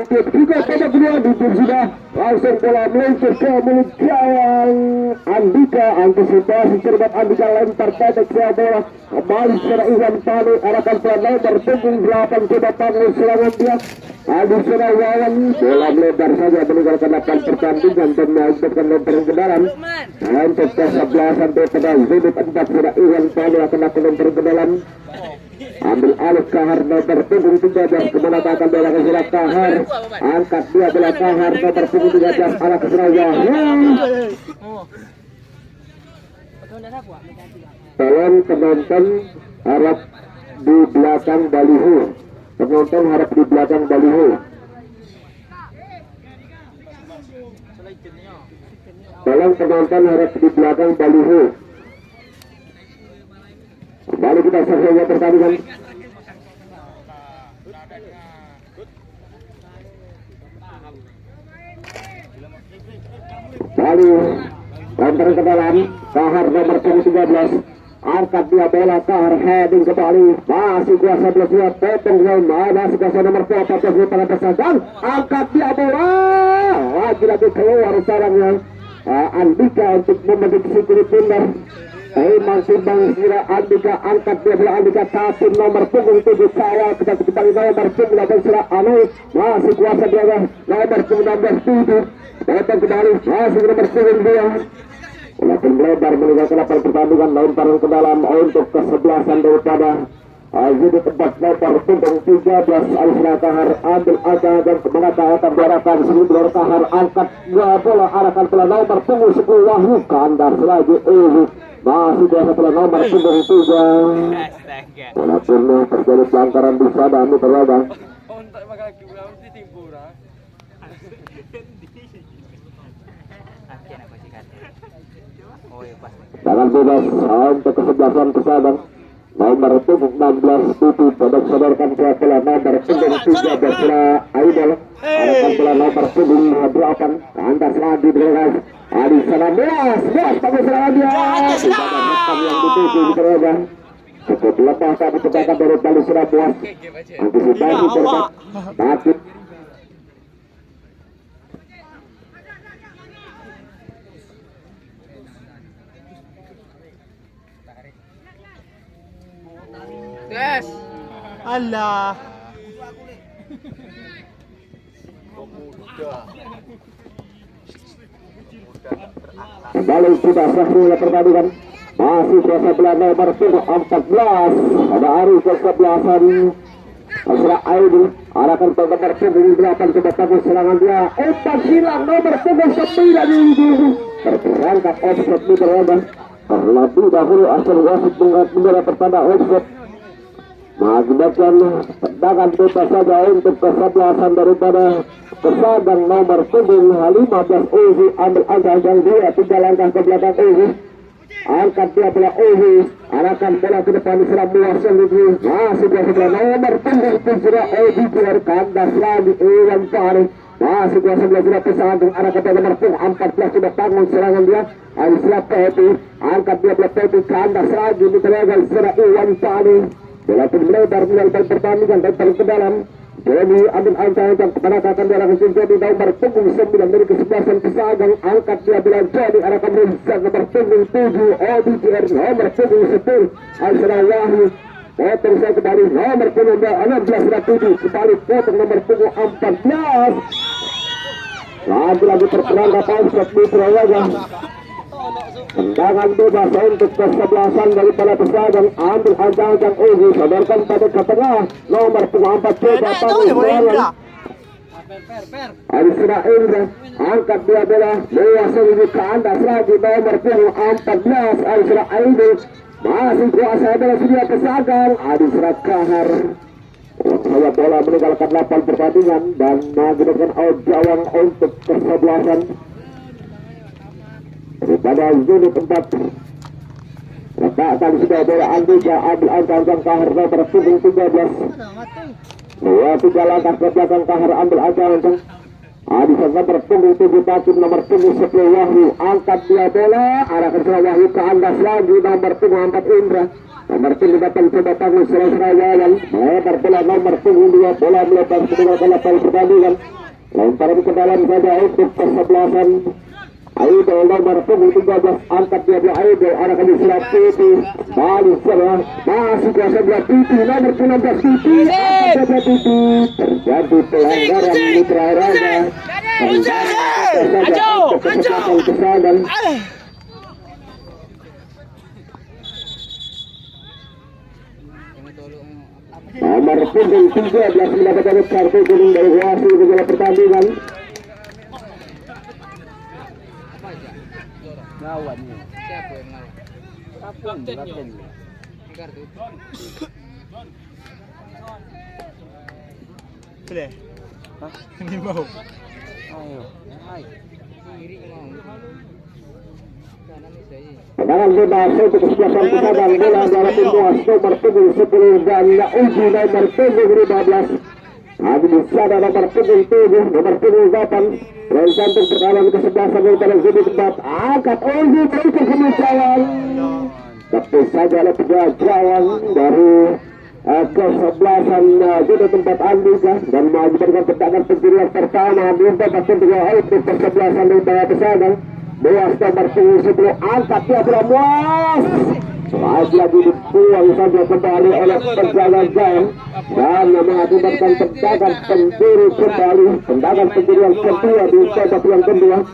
Titip juga pada kedua, Titip sudah langsung bola meluncur ke mulut gawang Andika. Antisipasi cermat Andika, lempar pendek sepak bola kembali secara Iwan Tani, arahkan pelan lebar punggung 8, coba panggil serangan dia Adisona Wawan, bola melebar saja meninggalkan 8 pertandingan dan melanjutkan lemparan ke dalam. Untuk ke-11 sampai pada Zunit 4 sudah Iwan Tani akan lakukan lemparan ke dalam. Ambil alih Kahar nomor punggung 13, kemana akan bola ke surat Kahar, angkat dia bola Kahar nomor punggung 13 arah ke surat Wahyu. Tolong penonton harap di belakang baliho, penonton harap di belakang baliho. Tolong penonton harap di belakang baliho. Kembali kita selesai pertandingan. Lalu lempar ke dalam, Kahar nomor 13, angkat dia bola, Kahar heading kembali, masih kuasa belasnya, potong masih kuasa nomor 14 pada pesagang, angkat dia bola, lagi-lagi keluar sarangnya Andika untuk memediksi kulit bundar. Masih Bang Sira Andika, angkat dia bola Andika, tapi nomor punggung 7 kawal kita kembali nomor 19 Sira Anu, masih kuasa dia nomor 19 7, datang kembali masih nomor 9 walaupun melebar meninggalkan lapangan pertandingan. Lemparan ke dalam untuk ke-11 daripada Zunit 4 nomor punggung 13 Alisra Kahar, ambil aja dan kemana akan diarahkan sebelum bola Kahar, angkat bola arahkan bola nomor punggung 10 Wahyu, kandas lagi masih biasa bola nomor punggung 3. Walaupun terjadi pelanggaran di sana, ini terlalu jangan bebas untuk ke-11 Pesadang nomor punggung 16 Tutu produk sodorkan ke bola nomor punggung 13 Aidel, arahkan bola nomor punggung 8 kandas lagi bergerak Adi Salam Boas panggil serangan dia tidak rekam yang dituju bergerak cukup lepas tapi tebakan dari Bali Salam Boas, antisipasi cermat takut. Yes. Allah. Kembali sudah selesai pertandingan. Masih kuasa bola nomor 14 ada Ari ke-11an Asra Aidil, arahkan ke nomor punggung 8 coba tangguh serangan dia, umpan hilang nomor punggung 9 ini terperangkap offset di berubah. Terlebih dahulu asal wasit mengira pertanda offset, mengakibatkan tendangan bebas saja untuk ke-11 daripada Pesadang nomor punggung 15 Uzi, ambil angka-angka dia 3 langkah ke belakang Uzi, angkat dia bola Uzi, arahkan bola ke depan diserang Muas Uzi, masih dia sebelah nomor punggung 7 Uzi, kandas lagi Iwan Fahri, masih dia sebelah Pesadang, arahkan dia nomor punggung 14 sudah tanggung serangan dia Alislah Pepi, angkat dia bola Pepi, kandas lagi diterangkan serangan Iwan Fahri. Bola pun melebar meninggalkan pertandingan dan ke dalam. Jadi ambil angka-angka kepada akan diarahkan jadi nomor punggung 9 dari ke-11 Pesadang, angkat dia bola jadi arahkan Rizal nomor punggung 7 OBGR nomor punggung 10 Alisra Wahyu, potong saya kembali nomor punggung 16 sudah 7 kembali potong nomor punggung 14 lagi terperangkap offset di Purwaga. Tendangan bebas untuk ke-11 daripada Pesadang, ambil ancang-ancang Uzi, sodorkan pada ke tengah nomor punggung 4 coba tangguh serangan Alisra Indra, angkat dia bola Muas Uzi, kandas lagi nomor punggung 14 Alisra Aidil, masih kuasa bola sedia Pesadang Alisra Kahar. Saya bola meninggalkan 8 pertandingan dan menggunakan out jawang untuk ke-11 daripada Zunit 4. Letakkan sudah bola Andika, ambil angka-angka Kahar nomor punggung 13. 2-3 langkah ke belakang Kahar, ambil angka-angka Di nomor punggung 7 Bakim, nomor punggung 10 Wahyu angkat dia bola, arahkan ke Wahyu ke Andas lagi, nomor punggung 4 Indra, nomor punggung datang coba tanggung Serawayan, melebar bola nomor punggung 2, bola melebar kedua bola pertandingan, lemparan ke dalam saja untuk kesebelasan. Aido nomor punggung 13 angkat dia bola Aido, arahkan di sebelah Pipi, balik sebelah, masih ke sebelah Pipi, nomor 16 Pipi, angkat Pipi, terjadi pelanggaran Mitra Raga. Nomor punggung 13 mendapatkan kartu kuning dari wasit dalam pertandingan. Lawan nih. Siapa yang lawan? Kapten. Kartu. Boleh? Hah? Ini mau. Ayo. Kiri mau. Kanan nih saya. Tendangan bebas untuk kesebelasan Pesadang, bola dari tim Boas nomor punggung 10 dan Uji nomor punggung 15. Adi di sana nomor punggung 7, nomor punggung 8. Rencantung pertahanan kesebelasan dari pada sudut tempat. Angkat Uji berikut kemudian. Tapi saja ada penjajaran dari kesebelasan sudut tempat Andika dan mengajukan tendangan penjurian pertama di tempat kedua untuk kesebelasan dari pada Pesadang. Boas nomor 10 angkat dia bola Boas. Lagi dibuang saja kembali oleh penjaga gawang dan mengakibatkan tendangan penjuri kembali. Tendangan penjuri yang kedua di babak yang kedua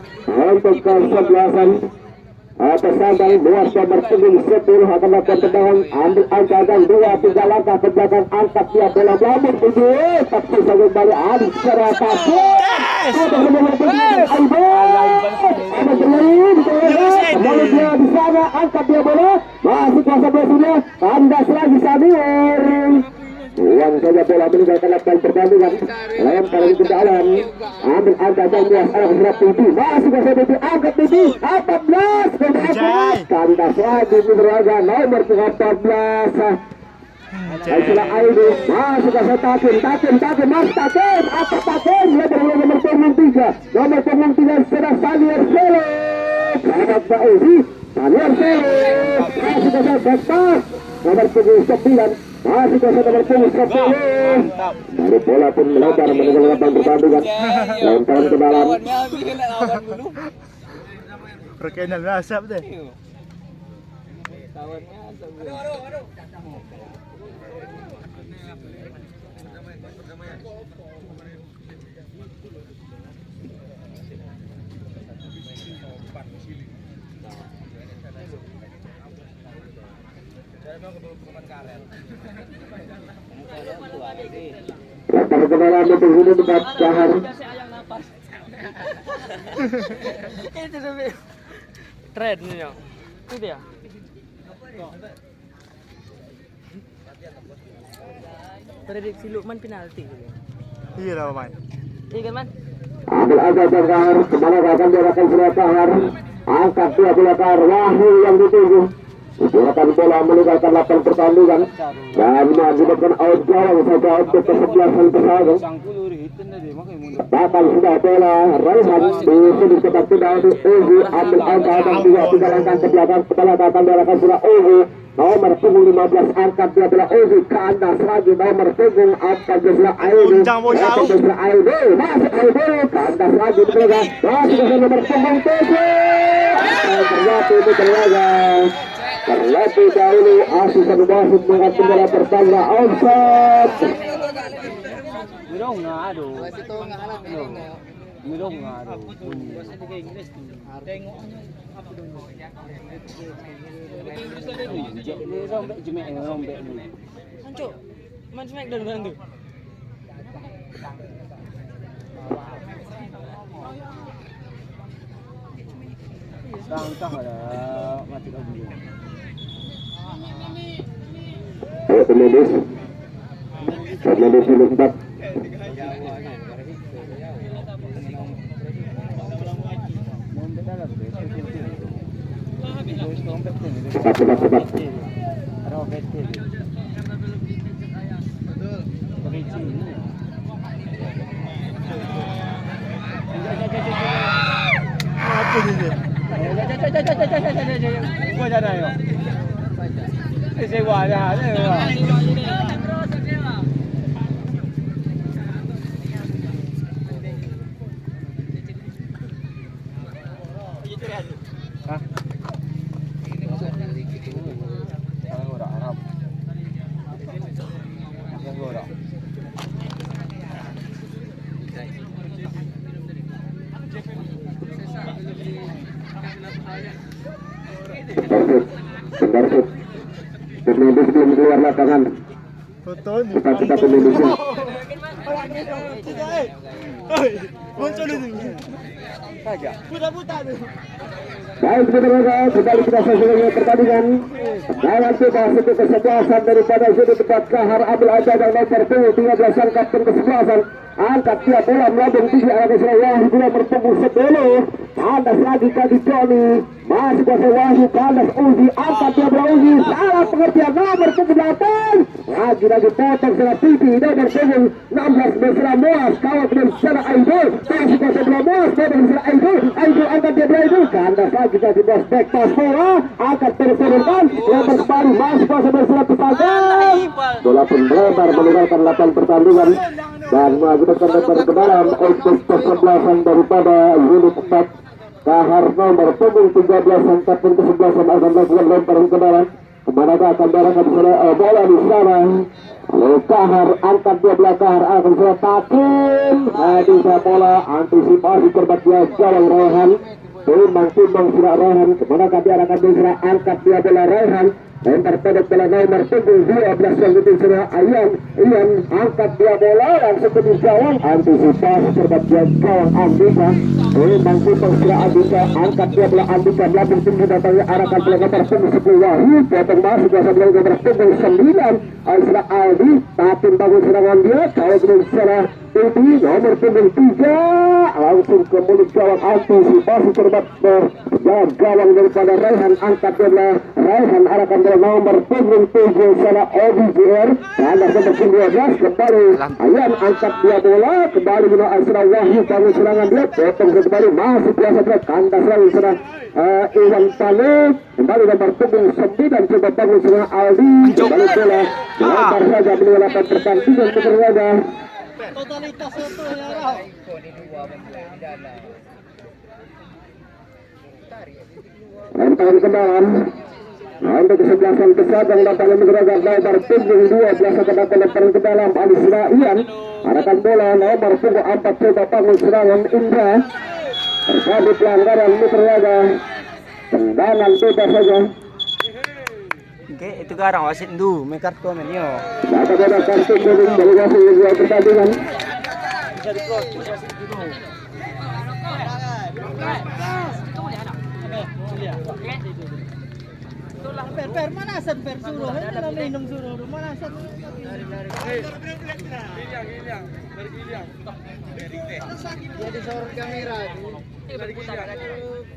untuk kesebelasan Pesadang. Boas nomor 10 akan melakukan tendangan, ambil angkatan 2-3 langkah ke belakang, angkat dia bola melambung tujuh, tapi saja kembali adik secara kasih. Kembali dia di sana, angkat dia bola, masih kuasa bersudah, kandas lagi Samir. Uang saja bola meninggalkan lapangan pertandingan, lempar ke dalam, ambil angkatan Boas arah serap Pipi, masih kuasa Pipi, angkat Pipi, 14, kandas lagi Midraga nomor 14. Aisyah Aidu masih kuasa Takin, mas Takin, apa Takin, lebar nomor punggung 3, nomor punggung 3 sudah Sanier Selo, kanak Bauzi, Sanier Selo, masih kuasa Bektas, nomor punggung 9, masih kuasa nomor punggung 10. Dari bola pun melebar meninggalkan lapangan pertandingan, lemparan ke dalam. Perkenal nasab deh. Lepas ke dalam untuk ini tempat Cahar. Itu tuh. Trend nih ya. Itu dia. Prediksi Lukman penalti. Iya lah man. Iya kan man? Ambil aja Cahar, kemana akan diarahkan bola Cahar, angkat dia bola Cahar, Wahyu yang dituju. Gerakan bola meninggalkan lapangan pertandingan dan mengakibatkan out gawang saja untuk kesebelasan Pesadang. Bakal sudah bola Raihan di sudut kotak tidak di Uzi, ambil angkat dan 2-3 langkah ke belakang, kepala datang diarahkan bola Uzi, nomor punggung 15 angkat dia bola Uzi, ke atas lagi nomor punggung angkat dia bola Aidu, masuk ke atas lagi bergerak, masuk ke nomor punggung 7, terjatuh di terlaga. Terlebih dahulu Asis satu wasit mengangkat bola pertanda offside. Mirong ngado. Mirong ngado. Rombek jemek rombek ni. Hancur. Man smack dan bantu. Tangkah ada mati lagi. Ayo Medis dulu 4. Cepat. sini. Gua jadi yo. Sewa aja. Hah? Orang Arab. Orang. Bentar, Pemimpin belum keluar lapangan. Kita pemimpin. Muncul itu. Kagak. Putar-putar. Baik, kembali kita selesai pertandingan. Lawan kita satu kesebelasan daripada sudut tempat Kahar ambil aja dan nomor 13 angkat kesebelasan. Angkat dia bola melambung tinggi arah Wahyu bola bertemu sebelum kandas lagi kaki Joni. Masih kuasa Wahyu kandas Uzi angkat dia bola Uzi salah pengertian nomor 18. Lagi potong secara pipi nomor 16 berserah Moas kawal dengan secara Aidul. Masih kuasa bola Moas potong secara Aidul. Aidul angkat dia bola Aidul kandas lagi kaki bos back pass bola angkat terus-terusan nomor kembali masih kuasa berserah Pisagan. Bola pun melebar meninggalkan lapangan pertandingan dan mengakibatkan lebar ke dalam untuk kesebelasan daripada unit 4 Kahar nomor punggung 13 angkat kesebelasan akan melakukan lemparan ke dalam kemana akan darahkan bola di sana oleh Kahar angkat dia belah Kahar akan sudah takin bisa bola antisipasi terbatia gawang Rehan timbang sudah Rehan kemana diarahkan dia angkat dia bola Rehan lempar pendek bola nomor punggung 12 yang itu sudah Ian angkat dia bola langsung ke gawang antisipasi terbatia gawang Andika timbang sudah Andika angkat dia bola Andika melambung tinggi datangnya arahkan bola nomor punggung 10 Wahyu potong masuk biasa bola nomor punggung 9 Aisra Aldi tatin bangun serangan dia kawal dengan secara ini nomor punggung 3 langsung ke mulut gawang antisipasi terbatia gawang daripada Raihan angkat dia bola Raihan arahkan nomor punggung 7 salah OBJR kandas nomor 12 kembali Ayan angkat dia bola kembali dengan Aisra Wahyu bangun serangan dia potong kembali masuk biasa berat kandas lagi serang Iwan Tale kembali nomor punggung 9 coba bangun serangan Aldi kembali bola lebar saja meninggalkan pertandingan berlaga Totalitas itu ya. Lemparan ke dalam untuk kesebelasan Pesadang datang menjaga lebar punggung 12 akan datang lemparan ke dalam Alisra Ian arahkan bola nomor punggung 4 coba bangun serangan Indra terjadi pelanggaran berlaga tendangan bebas saja. Oke, itu garang wasit dulu, make komen yo. Data bola kartu kuning dari wasit dua pertandingan. Bisa diproses wasit dulu. Per manasan per suruh, ini minum suruh, manasan. Jadi sor kamera.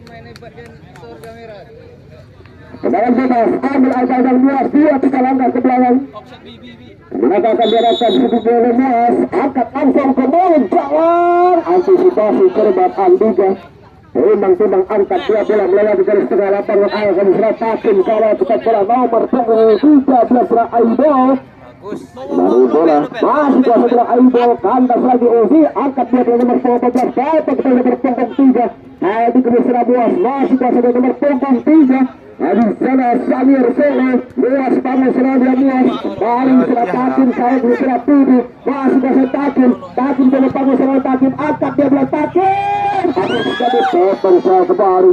Main hebat kan sor kamera. Tendangan bebas, ambil Al-Fazal Muas, dia bisa langkah ke belakang. Mereka akan diarahkan sedikit bola Muas, angkat langsung ke mulut gawang. Antisipasi korban Andika. Timbang angkat dia bola melewati garis tengah lapangan akan seratakin kawal cepat bola nomor punggung 13 serah Aido. Lalu bola masih kuasa bola Aido, kandas lagi Uzi, angkat dia bola nomor 14, dapat ke nomor punggung 3. Hadi ke serah Muas, masih kuasa bola nomor punggung 3. Di sana Samir Sele, Muas bangun serah dia Muas, paling seratakin kawal di serah Pidi, masih kuasa takin bola bangun serah takin, angkat dia bola takin. Harus jadi potong saya kembali.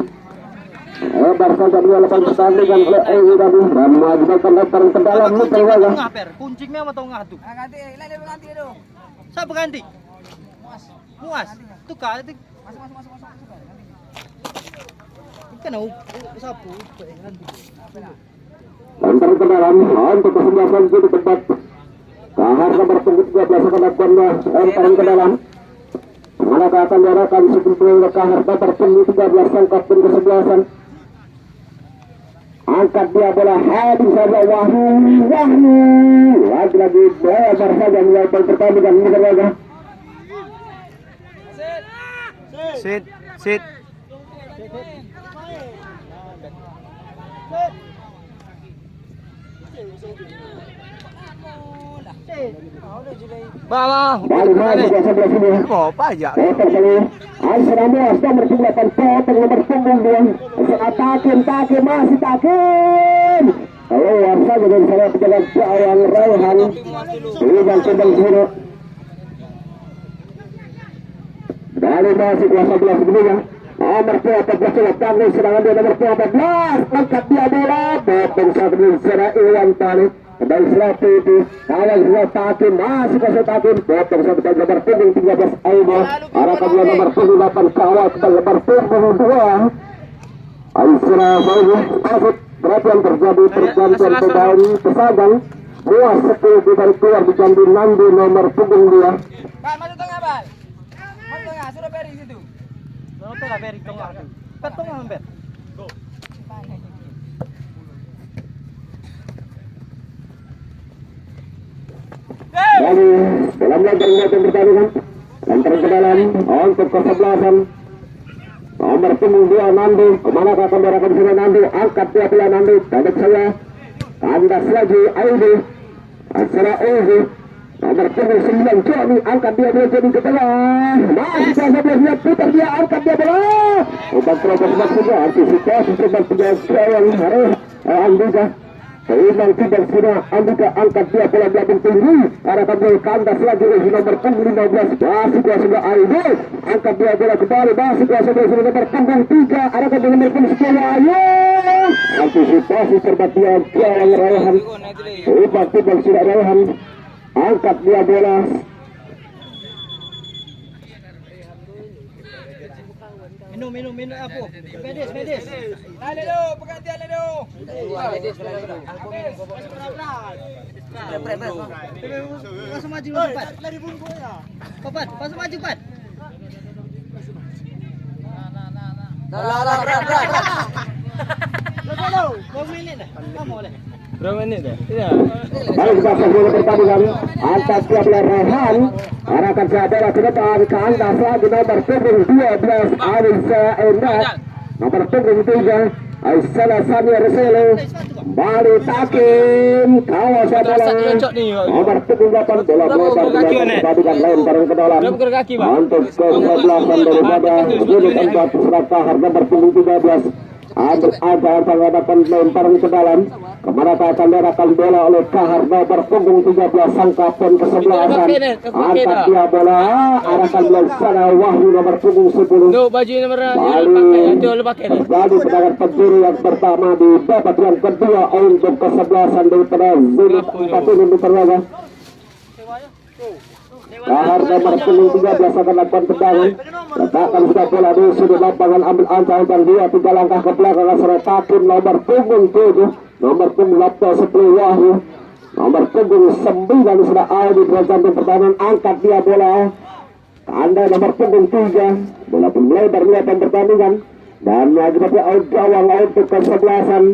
Lebar saja dia lepas pertandingan oleh Ewi tadi dan mengakibatkan lemparan ke dalam muter saja. Kuncingnya atau ngadu? Ganti, ganti itu. Siapa ganti? Muas. Tuh kan? Masuk. Kan sapu. Lemparan ke dalam untuk kesebelasan itu tempat. Kahar nomor punggung 13 akan lakukan lemparan ke dalam. Manakah akan diarahkan sebelum Kahar nomor punggung 13 angkat pun kesebelasan. Angkat dia bola Hadi saja Wahyu lagi lebar saja mulai pertandingan ini saja. Sit. Bang. Balik masuk ke sebelah sini. Mau apa aja? Potong kali. Aisyah Ramos nomor 8 potong nomor punggung dia. Takin masih takin. Keluar saja dari sana penjaga gawang Raihan. Liban kembali sini. Balik masuk ke sebelah sini. Nomor 14 tanggung serangan dia nomor 14. Angkat dia bola. Potong saja dari sana Iwan Tani. Kembali selatu itu kawan semua takin masih kasih takin potong sampai ke nomor punggung 13 Aida arahkan dia nomor punggung 8 kawal ke nomor punggung 2 Aisyah Fauzi Afid perhatian terjadi pergantian pemain pesagang buah 10 ditarik keluar diganti Nandi nomor punggung 2. Pak, masuk tengah, Pak. Masuk tengah, suruh Peri situ. Suruh tengah Peri tengah. Pet tengah, Pet. Go. Lalu dalam lempar pertandingan lempar ke dalam untuk kesebelasan nomor punggung 2 Nandi kemana akan berangkat sini Nandi angkat dia pula Nandi dapat saya kandas lagi Aidi Asra Aidi nomor punggung 9 Joni angkat dia jadi ke tengah masih kesebelasannya putar dia angkat dia bola umpan terobos maksudnya antisipasi umpan penjaga yang harus Andika seimbang tidak sudah Andika angkat dia bola belakang tinggi arahkan dia kandas lagi nomor punggung 15 masih kuasa sudah Aidi angkat dia bola kembali masih kuasa sudah nomor punggung 3 arahkan dia nomor punggung 10 ayo antisipasi serbat dia Kiawang Raihan umpan tidak sudah Raihan angkat dia bola Minum apa? Medis. Lale do, pergantian lale do. Medis. Pasang maju cepat. Lari bungku ya. Cepat, pasang maju cepat. Berat. 2 menit dah. Kamu boleh. Berapa menit dah? Iya. baik kita sebuah pertandingan angkat dia bola Raihan arahkan dia bola ke depan ke atas lagi nomor punggung 12 Aisyah Endat nomor punggung 3 Aisyah Sania Reselo kembali takin kawasan bola nomor punggung 8 bola pertandingan lempar ke dalam untuk kesebelasan daripada unit 4 Serakah nomor punggung 13 ada hadapan lemparan ke dalam kemana akan diarahkan bola oleh Kahar nomor punggung 13 sang kapten kesebelasan angkat dia bola arahkan bola sana Wahyu nomor punggung 10 baju nomor terjadi tendangan pencuri yang pertama di babak yang kedua untuk kesebelasan daripada unit 4 ini terlaga Kahar nomor punggung 13 akan lakukan tendangan letakkan sudah bola di sudut lapangan ambil ancang-ancang dia 3 langkah ke belakang Asra Takin nomor punggung 7 nomor punggung 10 Wahyu nomor punggung 9 sudah Audi bergantung pertahanan angkat dia bola tanda nomor punggung 3 bola pun melebar melihat pertandingan dan lagi tapi gawang untuk kesebelasan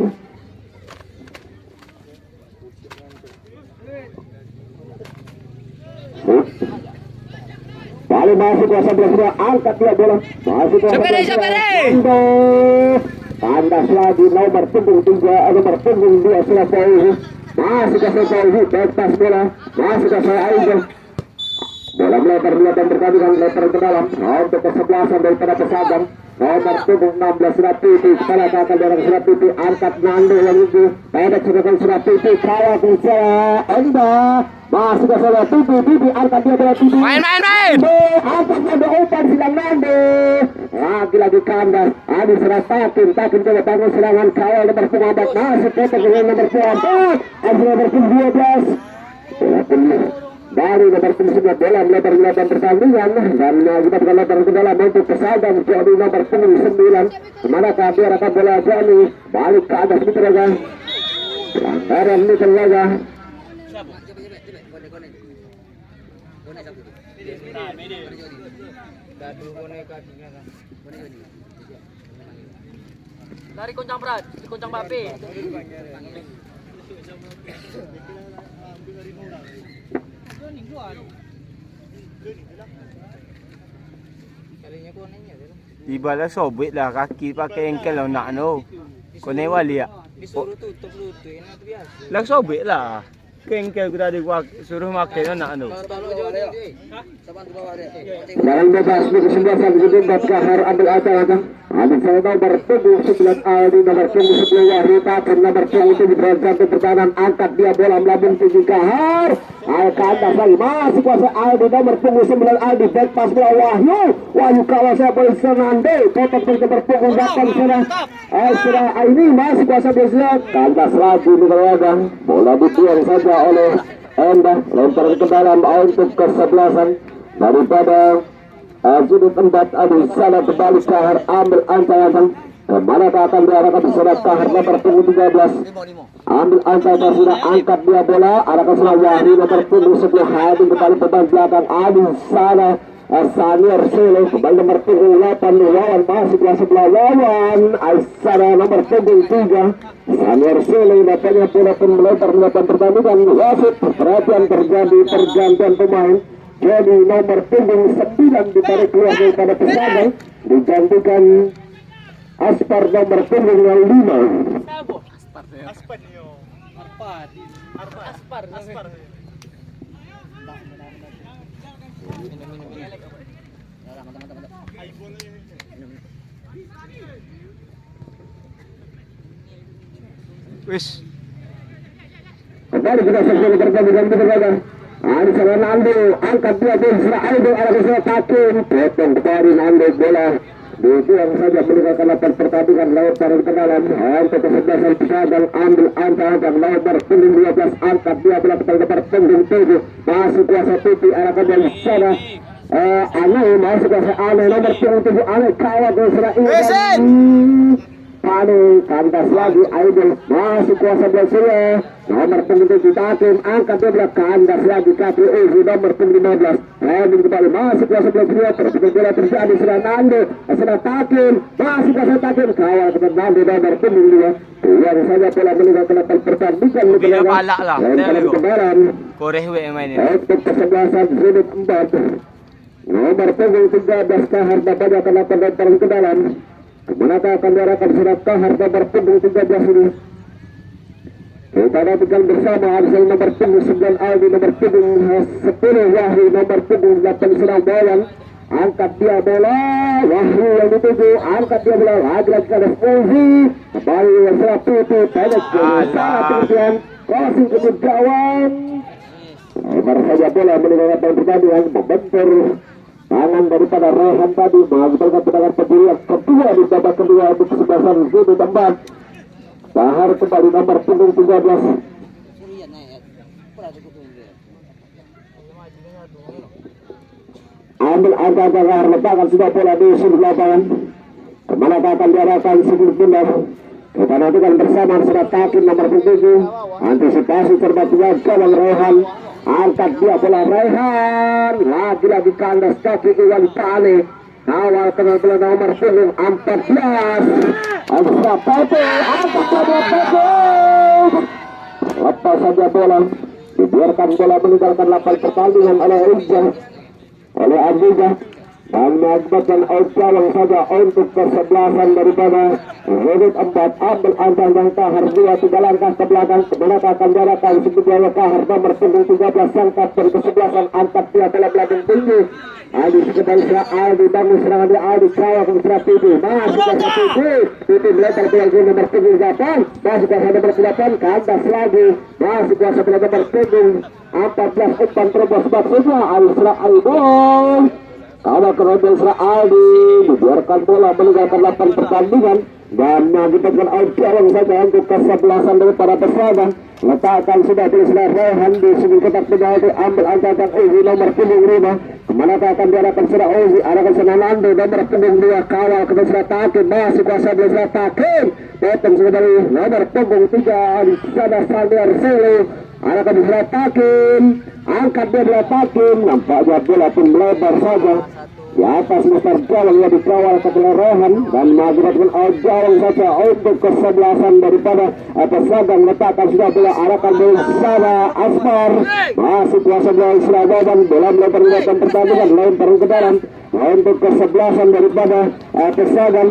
Kali masuk ke sebelah angkat dia bola masuk ke tandas lagi nomor punggung 3 nomor punggung 2 selesai masih ke selesai bebas bola masih ke selesai bola melebar pertandingan lebar ke dalam untuk kesebelasan daripada pesagang nomor punggung 16 sudah Pipi kepala akan dorong sudah Pipi angkat Nando yang itu pendek sudah Pipi kawal bisa Enda masih ke salah Pipi angkat dia bola Pipi main angkat Nando umpan silang Nando lagi kandas Adi serah Takin coba bangun serangan kawal nomor punggung 4 masih potong dengan nomor 4 Adi nomor punggung 12 bola penuh dari nomor 9 bola melebar pertandingan dan kita akan lebar ke dalam untuk pesagang jadi nomor 9 kemana dia akan bola Jani balik ke atas Mitraga pelanggaran Mitraga Dari Kuncang Prat, di Kuncang Bape. Di bala sobit lah kaki pakai engkel lah nak ano. Kone wali ya. Disuruh tutup lutut, enak biasa. Lang sobit lah. Engkel ko tadi gua suruh makai nak ano. Dalam bebas di kesempatan kedua Kahar ambil atas. Alif Salma bertunggu 9 Aldi nomor punggung 10 Wahyu Takun nomor punggung 7 berangkat ke pertahanan angkat dia bola melambung tinggi Kahar. Kandas lagi masih kuasa Aldi nomor punggung 9 Aldi back pass bola Wahyu kawasan bola Senande kotak nomor punggung 8 sudah ini masih kuasa bola kandas lagi di belakang bola dibuang saja oleh Endah lempar ke dalam untuk kesebelasan daripada sudut 4 Adi sana kembali Kahar ambil ancaman kemana akan diarahkan surat Kahar nomor punggung 13 ambil ancaman sudah angkat dia bola arahkan sudah Wahyu nomor punggung 10 Hadi kembali pemain belakang Adi sana Saniar Sele kembali nomor punggung 8 lawan masih kuasa sebelah lawan Aisara nomor punggung 3 Saniar Sele datanya pula pun melempar melakukan pertandingan wasit perhatian terjadi pergantian pemain. Jadi nomor punggung 9 ditarik keluar daripada pesanan digantikan Aspar nomor punggung 5. Aspar. Wis. Kembali kita selesai pertandingan berlaga. Anis Ronaldo angkat dia di Aldo arah ke Takin potong kembali Nando bola dibuang saja meninggalkan lapan pertandingan laut taruh ke dalam untuk kesebelasan pesadang ambil angka lawan punggung 12 angkat dia bola ke depan punggung 7 masih kuasa Tuti arahkan dari sana Aneh masih kuasa Aneh nomor punggung 7 Aneh kawat ke Israel Pane kandas lagi Aidil masih kuasa Belsia nomor punggung 7 Takim angkat dia bola kandas lagi KPU nomor punggung 15 Raymond kembali masih kuasa Belsia terpikir bola terjadi sudah Nando sudah Takim masih kuasa Takim kawal ke Nando nomor punggung 2 yang saja bola meninggalkan pertandingan Bila balak lah kembaran Koreh we main ni untuk kesebelasan sudut 4 nomor punggung 13 Kahar Babada akan lakukan ke dalam kemana akan diarahkan surat Kahar nomor punggung 13 ini kita nantikan bersama Arsel nomor punggung 9 Aldi nomor punggung 10 Wahyu nomor punggung 8 sedang bola angkat dia bola Wahyu yang dituju angkat dia bola lagi-lagi ada Uzi kembali surat Tuti pendek kemudian crossing ke gawang baru saja bola meninggalkan pertandingan membentur tangan daripada Rehan tadi mengajukan tendangan pendiri yang kedua di babak kedua untuk kesebelasan sudut 4 Kahar kembali nomor punggung 13 ambil angka Kahar letakkan sudah bola di sudut lapangan kemana akan diarahkan sudut pindah kita nantikan bersama surat Takin nomor 7 antisipasi terbatas gawang Rehan angkat dia bola Rehan lagi-lagi kandas kaki Iwan Pane awal kena bola nomor punggung 14 Alfa Pepe angkat bola Pepe lepas saja bola dibiarkan bola meninggalkan lapangan pertandingan oleh Aziza dan mengakibatkan outjawang saja untuk kesebelasan daripada sudut 4 ambil angka yang Kahar 2 3 langkah ke belakang kemana akan diarahkan sebelumnya Kahar nomor punggung 13 sangkat dan kesebelasan angkat dia telah belakang tinggi Aldi sekedar Aldi bangun serangan di Aldi kawal ke Mitra Pipi masih ke Pipi meletak bola nomor punggung 8 masih ke nomor 8 kandas lagi masih kuasa bola nomor punggung 14 umpan terobos baksudnya Alisra Aidol kawal ke Isra Aldi dibiarkan bola meninggalkan lapangan pertandingan dan mengakibatkan outjawang saja untuk kesebelasan daripada pesanan letakkan sudah tulislah Rehan di sudut kotak penalti ambil angkatan Uzi nomor punggung 5 kemana akan diarahkan sudah Uzi arahkan sudah Nando nomor punggung 2 kawal ke sudah Takin masih kuasa sudah Takin potong sudah dari nomor punggung 3 di sana Saniar Sele arahkan sudah Takin angkat dia bola Takin nampaknya bola pun melebar saja di atas Mr. Jawang yang dikawal ke Rehan dan mengakibatkan outjawang saja untuk kesebelasan daripada pesanan letakkan sudah bola arahkan bersama Asmar masih kuasa bola Surabaya bola melebar meninggalkan pertandingan lempar ke dalam untuk kesebelasan daripada Pesagan.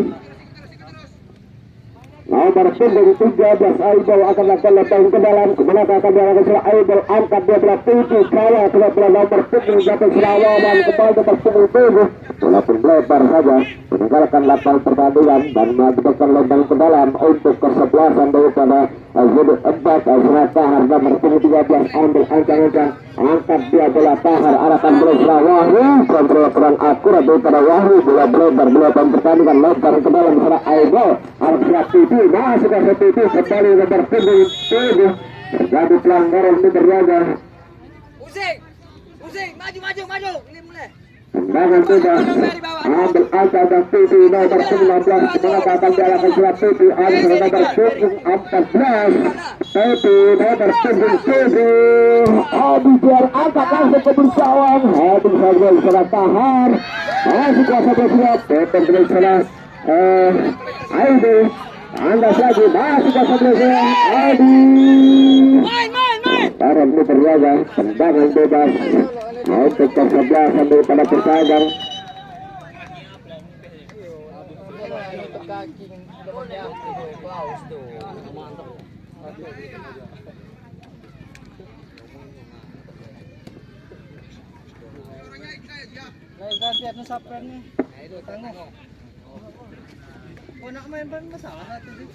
Nomor punggung 13 Aibel akan lakukan lepas ke dalam, kemana akan diarahkan setelah Aibel angkat dia belah tujuh kawal ke belah nomor punggung 8 Sarawak dan kembali ke punggung 7 walaupun lebar saja meninggalkan lapangan pertandingan dan mengakibatkan lempang ke dalam untuk kesebelasan daripada Ziduk Ebat Azra Tahar nomor punggung 13 ambil ancang-ancang angkat dia bola Tahar arahkan bola Wahyu kontrol kurang akurat daripada Wahyu bola lebar lempang pertandingan lebar ke dalam setelah Aibel arah TV masuk ke TV kembali nomor punggung 7 terjadi pelanggaran itu berjaga Using, maju. Ini mulai. tendangan bebas ambil angka dan TV nomor 19 kemana akan diarahkan surat TV ada nomor punggung 14 TV nomor punggung 7 Adi biar angkat langsung ke bersawang Adi Samuel surat Tahar masih kuasa bersurat Peter bersurat Aidi Andas lagi masih kuasa bersurat Adi Main. Taran itu berjaga tendangan bebas untuk kesebelasan daripada Pesagan. Gantian na sa friend ni. Tanggo. Nak main ban masalah satu tu.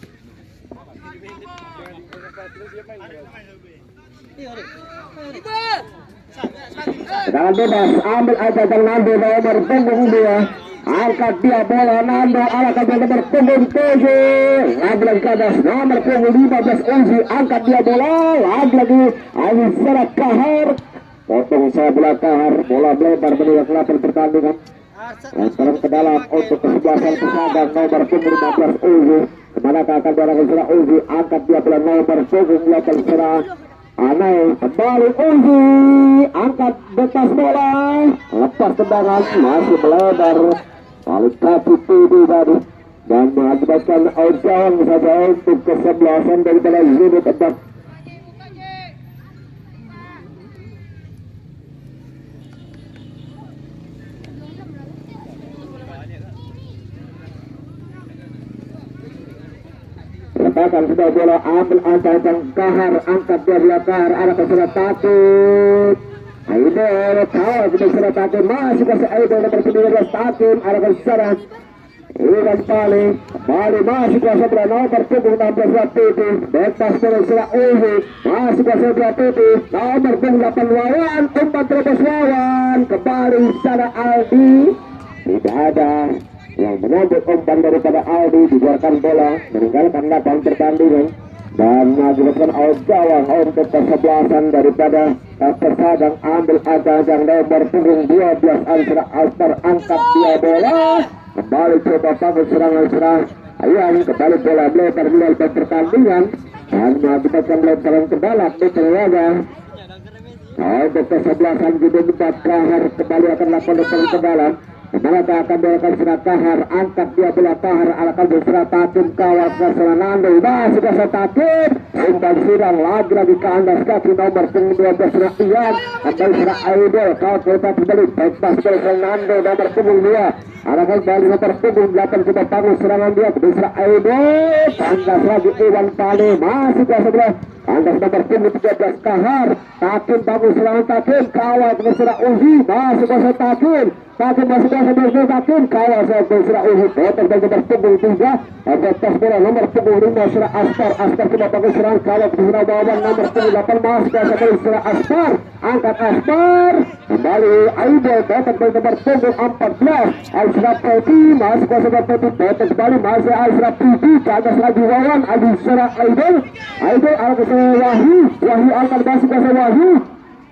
Tendangan bebas ambil aja dan Nando nomor punggung 2 angkat dia bola Nando arahkan dia nomor punggung 7 lagi ke atas nomor punggung 15 Uzi angkat dia bola lagi Alisara Kahar potong saya bola Kahar bola melebar meninggalkan lapangan pertandingan sekarang ke dalam untuk kesebelasan Pesagan nomor punggung 15 Uzi kemana akan diarahkan serang Uzi angkat dia bola nomor punggung 8 serang Anai kembali Uzi angkat bekas bola lepas tendangan masih melebar balik kaki TV tadi dan mengakibatkan outgoing saja untuk kesebelasan daripada Ziduk Ebat. Lepasan sudah bola ambil ancang Kahar angkat dia bola Kahar arah ke surat takut Aibel kawal ke surat takut masih kasih Aibel nomor 19 takut arah ke surat Iwan Pali masih kuasa bola nomor punggung 16 Watiti bekas bola surat Uzi masih kuasa bola Titi nomor punggung 8 Wawan umpan terlepas Wawan kembali sana Aldi tidak ada yang menyambut umpan daripada Aldi dibiarkan bola meninggalkan lapangan pertandingan dan mengakibatkan out gawang untuk kesebelasan daripada Pesagan ambil ancang nomor punggung 12 Ansra Altar angkat dia bola kembali coba bangun serangan Ayam kembali bola melebar melakukan pertandingan dan mengakibatkan lemparan ke dalam Mitrawaga untuk kesebelasan Ziduk Ebat Kahar kembali akan lakukan ke dalam kemana akan diarahkan serat Kahar angkat dia bola Kahar akan berserat Takim kawal ke Selanando masih ke Takim umpan sidang lagi ke andas kaki nomor punggung 12 serat Ian kembali serat Aibel kawal kereta kembali bebas ke Selanando nomor punggung 2 arahkan balik nomor punggung 8 coba bangun serangan dia ke serat Aibel andas lagi Iwan Pali masih ke sebelah andas nomor punggung 13 Kahar Takim bangun serangan Takim kawal ke serat Uzi masih ke Takim masih kuasa bersama Takim kawal serah Uzi betul nomor punggung 3 atas bola nomor punggung 5 serah Aspar coba pakai serang kawal ke serah Wawan nomor punggung 8 masih kuasa serah Aspar angkat Aspar kembali Aibel betul nomor punggung 14 Al-Serap Peti masih kuasa Peti betul kembali masih Al-Serap Peti ke atas lagi Wawan adi serah Aibel arah ke Wahyu angkat masih kuasa Wahyu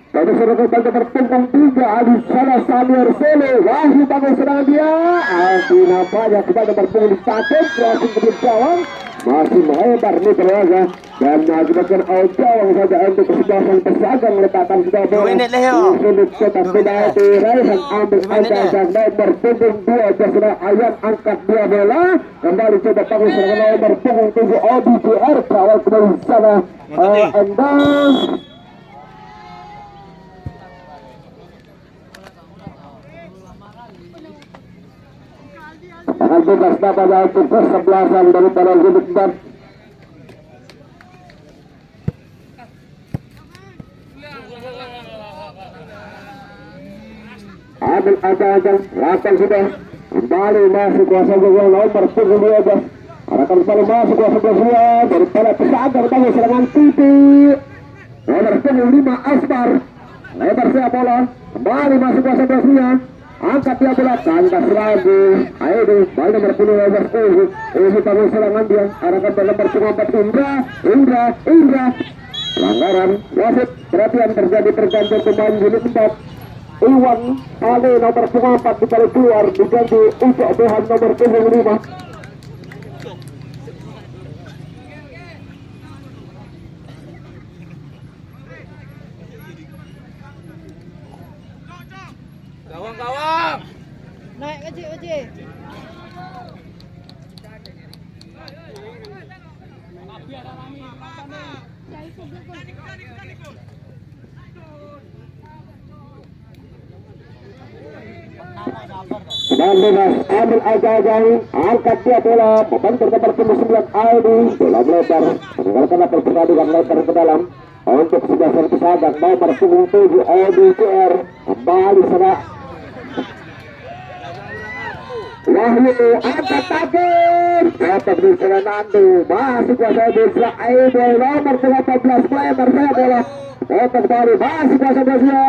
Tadi serang nomor punggung 3 Adi Salah Samir Sele Wahyu bangun serang dia Aldi nampaknya kepada nomor punggung 1 crossing ke gawang masih melebar nih berlaga dan mengakibatkan out gawang saja untuk kesebelasan Pesagan meletakkan sudah bola di sudut kotak penalti Raihan ambil ancang nomor punggung 2 serang Ayam angkat dia bola kembali coba bangun serang nomor punggung 7 OBCR kawal kembali sana Endang Akan bebas namanya untuk kesebelasan daripada Zubikdan. Ambil aja, lapan sudah kembali masuk kuasa gol nomor 12. Akan kembali masuk kuasa gol daripada Pesaga bertanggung serangan Titi. Nomor 5 Asbar. Lebar saya bola kembali masuk kuasa golnya. Angkat dia bola tangkas lagi. Ayo deh, bal nomor 10 Uzi tanggung serangan dia. Arahkan bola nomor 4 Indra. Pelanggaran wasit, perhatian terjadi pergantian pemain unit 4. Iwan Ali nomor 4 dibalik keluar diganti Ucok Tuhan nomor 5. Gawang. Naik kecil. Dan bebas ambil aja, angkat dia bola, membantu nomor 9 Aldi, bola melebar, meninggalkan apel pertandingan lebar ke dalam. Untuk sebelah servis Pesaga nomor 7 Aldi CR kembali sana. Wahyu angkat takut, dapat di Fernando, masih kuasa Desra Aibol nomor 14 melebar saya bola, dapat kembali masih kuasa Desra.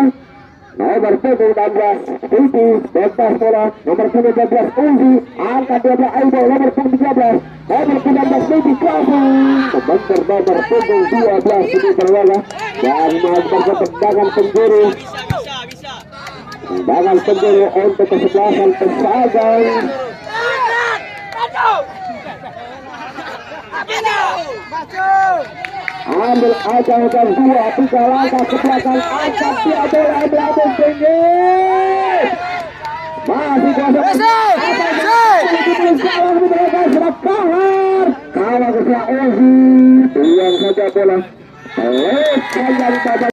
Nomor 16 Titi, bebas bola nomor 13 Uzi, angkat dia Aibol nomor 13, nomor 19 Titi crossing, membentur nomor 12 Titi berwala dan mengajar tendangan penjuru. Tendangan penjuru untuk kesebelasan Pesaga. Ambil aja 2-3 langkah ke belakang, angkat dia bola belakang tinggi. Masih kuasa kalah ke Uzi, buang saja bola. Lepas yang pada